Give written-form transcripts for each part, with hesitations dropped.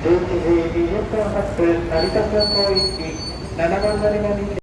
11時20分発成田空港行き7番乗り場に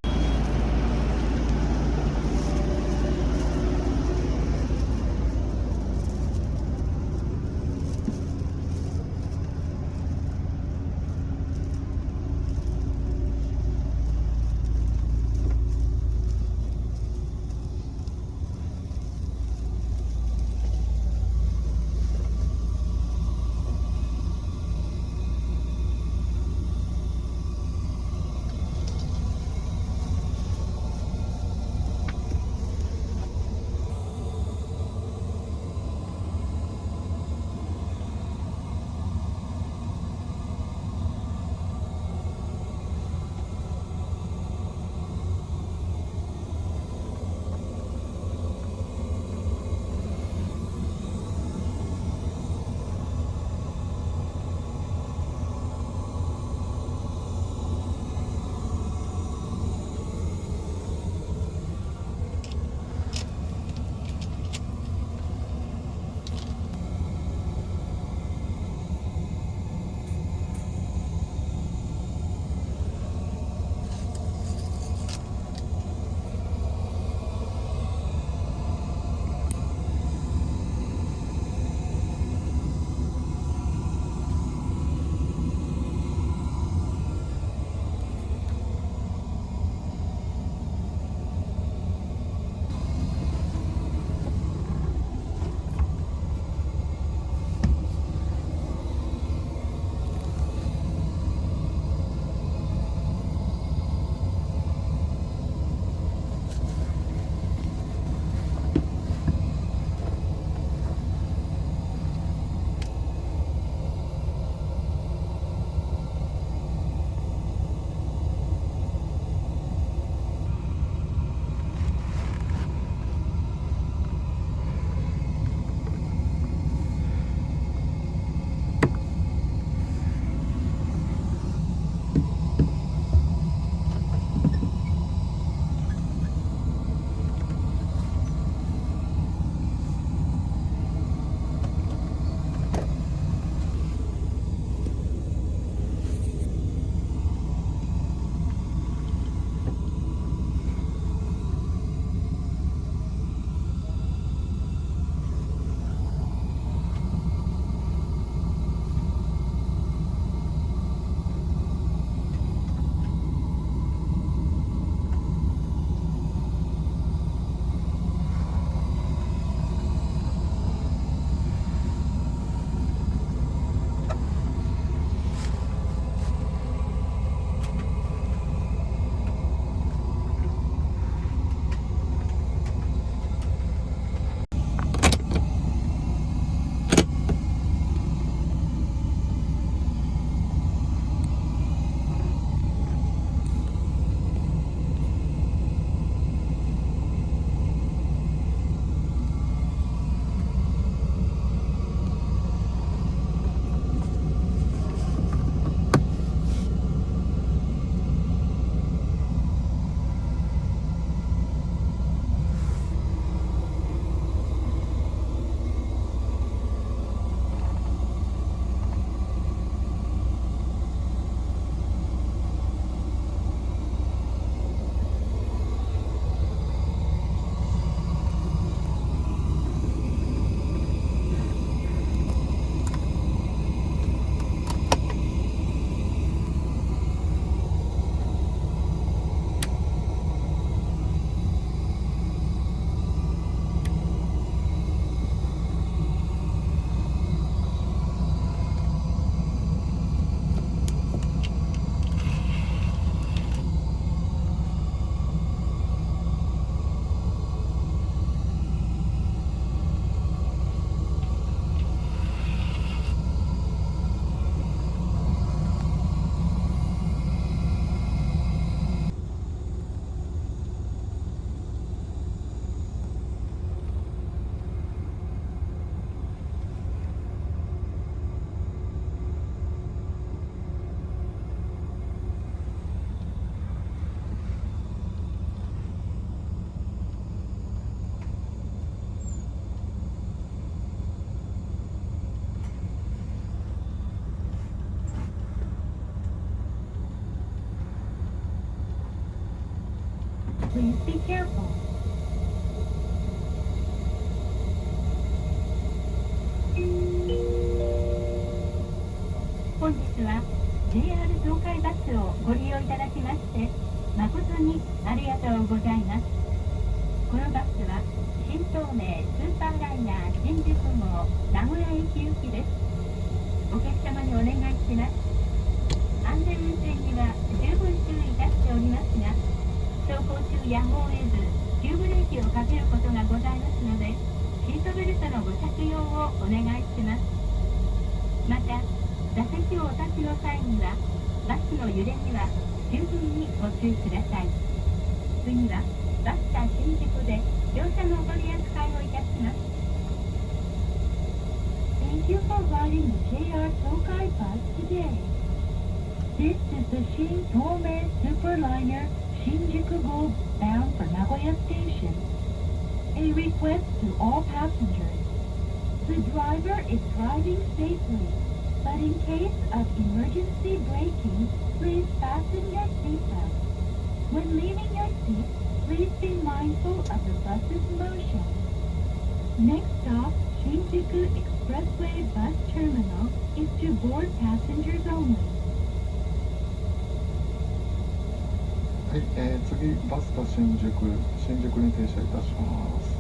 Please be careful. 本日は JR 東海バスをご利用いただきまして誠にありがとうございます。このバスは新東名スーパーライナー新宿号名古屋駅行きです。お客様にお願いします。安全運転には十分注意いたしておりますが、走行中やむを得ず急ブレーキをかけることがございますので、シートベルトのご着用をお願いします。また、座席をお立ちの際には、バスの揺れには十分にご注意ください。次は、バスタ新宿で乗車のお取り扱いをいたします。Thank you for riding the JR Tokai bus today. This is the Shin-Tomei Superliner Shinjuku-go bound for Nagoya Station. A request to all passengers. The driver is driving safely, but in case of emergency braking, please fasten your seatbelt. When leaving your seat, please be mindful of the bus's motion. Next stop, Shinjuku Expressway Bus Terminal is to board passengers only. はい、次バスタ新宿に停車いたします。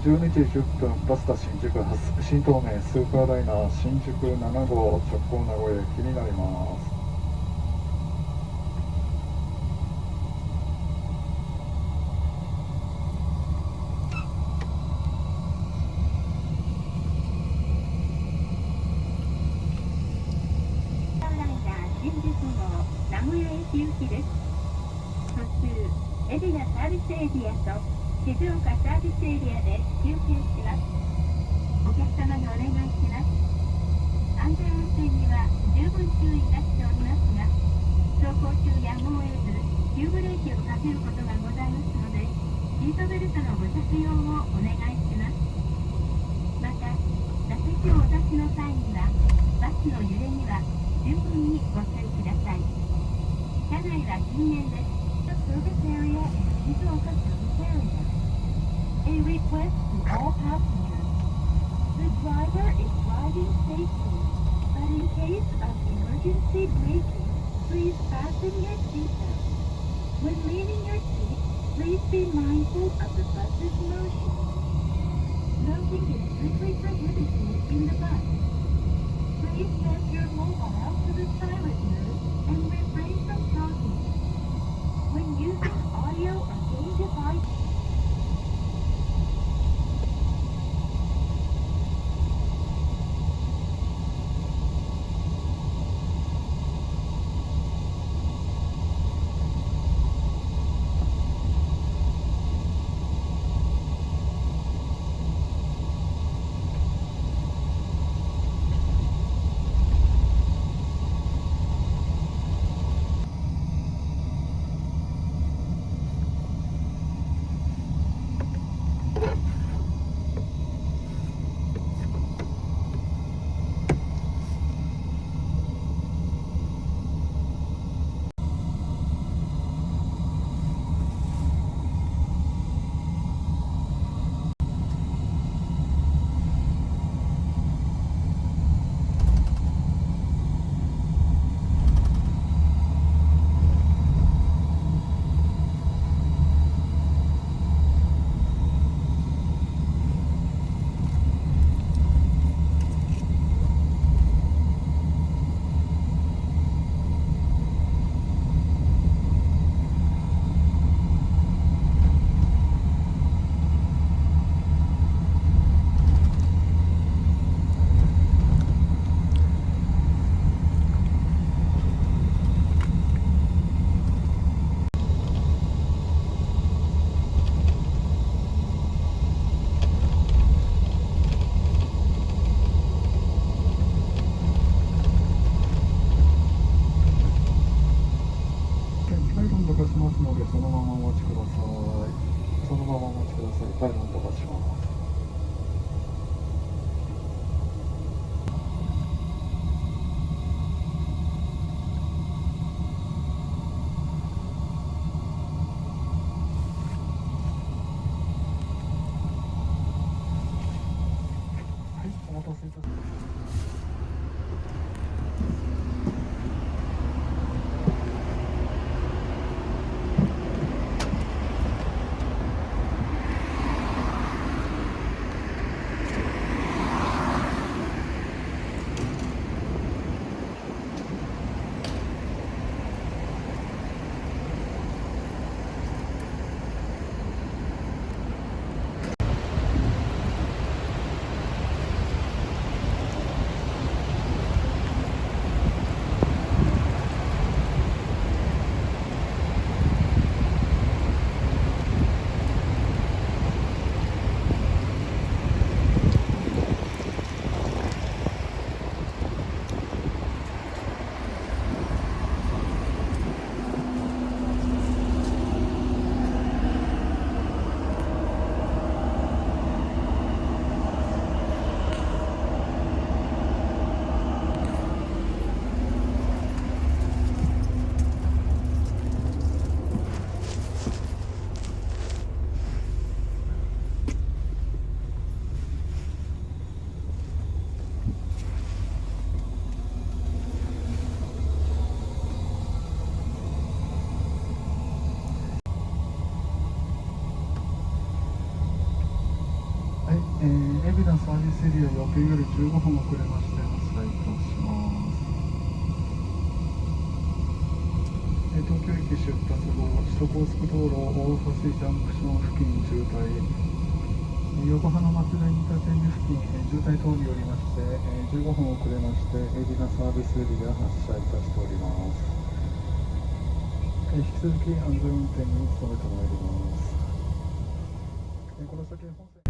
12時10分、バスタ新宿発新東名スーパーライナー新宿7号直行名古屋駅になります。新宿号名古屋駅行きです。途中、海老名サービスエリアと静岡サービスエリアで休憩します。お客様にお願いします。安全運転には十分注意がしておりますが、走行中やむを得ず急ブレーキをかけることがございますので、シートベルトのご着用をお願いします。また、座席をお立ちの際には、バスの揺れには十分にご注意ください。車内は禁煙です。The service area is Shizuoka service area. A request to all passengers. The driver is driving safely, but in case of emergency braking, please fasten your seatbelt. When leaving your seat, please be mindful of the bus's motion. Smoking is strictly prohibited in the bus. Please set your mobile to the silent mode and refrain from talking. When using audio or game device, 海老名サービスエリア予定より15分遅れまして発車いたします。東京駅出発後、首都高速道路大橋ジャンクション付近渋滞、横浜松田インターチェンジ付近渋滞等によりまして15分遅れまして海老名サービスエリア発車いたしております。引き続き安全運転に努めてまいります。この先本線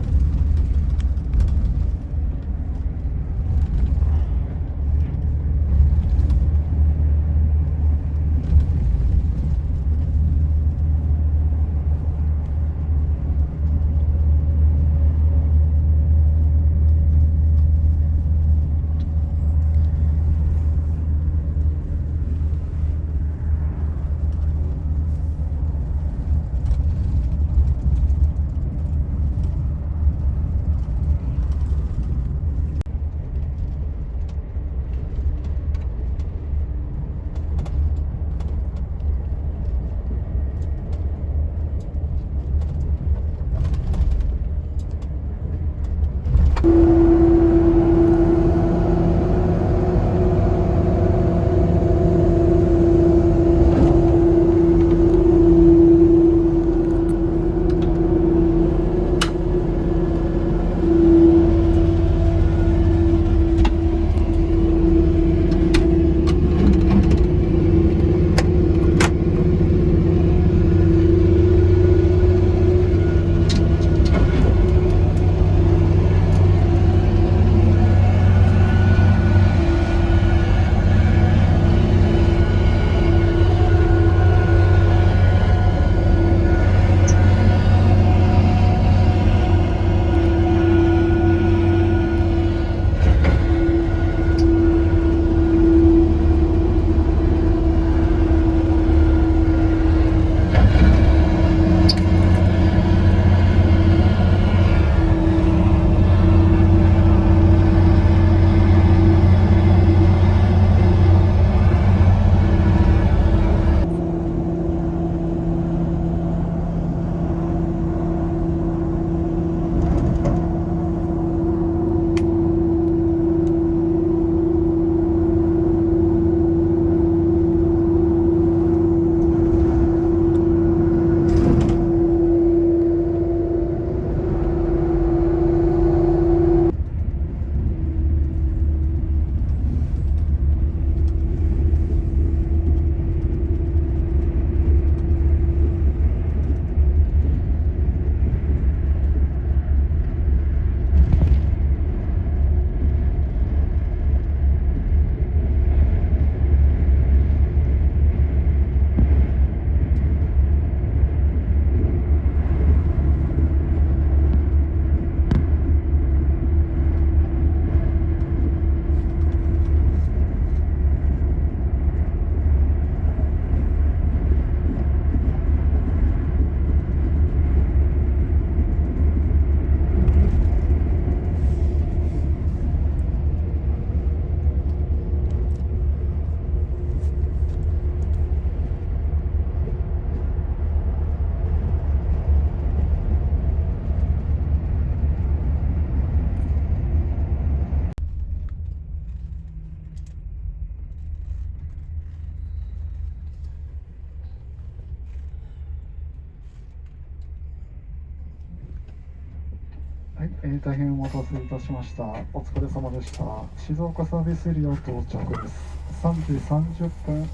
はい、大変お待たせいたしました。お疲れ様でした。静岡サービスエリア到着です。3時30分。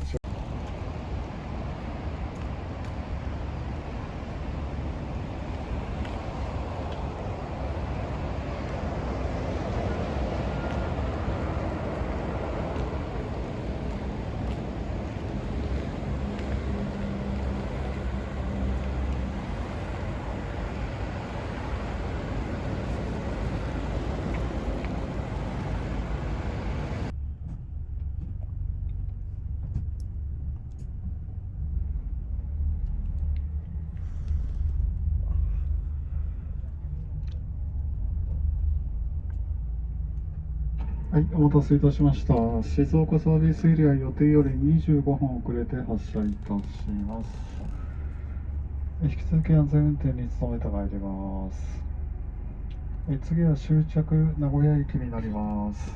はい、お待たせいたしました。静岡サービスエリア予定より25分遅れて発車いたします。引き続き安全運転に努めてまいります。次は終着名古屋駅になります。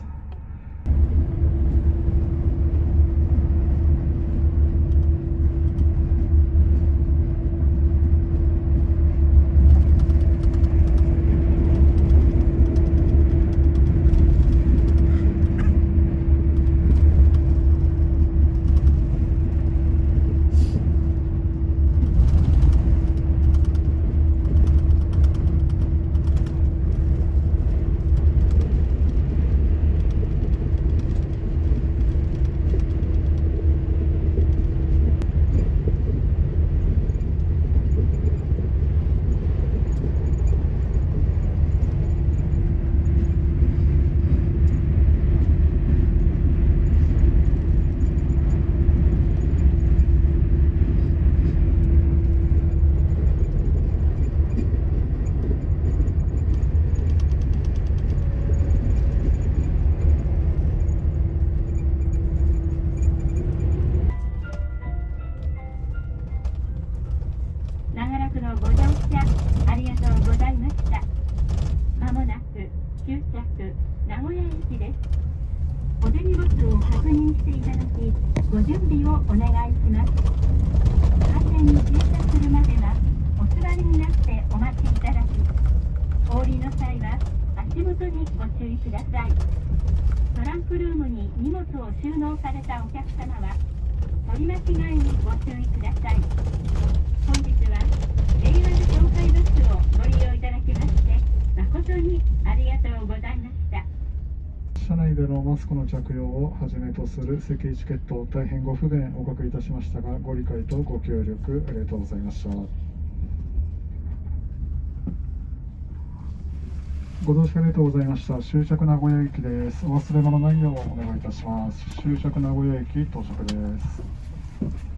長らくのご乗車ありがとうございました。まもなく終着名古屋駅です。お出荷物を確認していただき、ご準備をお願いします。完全に停車するまではお座りになってお待ちいただき、お降りの際は足元にご注意ください。トランクルームに荷物を収納されたお客様は取り間違いにご注意ください。本日はJR東海バスをご利用いただきまして誠にありがとうございました。車内でのマスクの着用をはじめとする席エチケット、大変ご不便おかけいたしましたが、ご理解とご協力ありがとうございました。ご乗車ありがとうございました。終着名古屋駅です。お忘れ物ないようお願いいたします。終着名古屋駅到着です。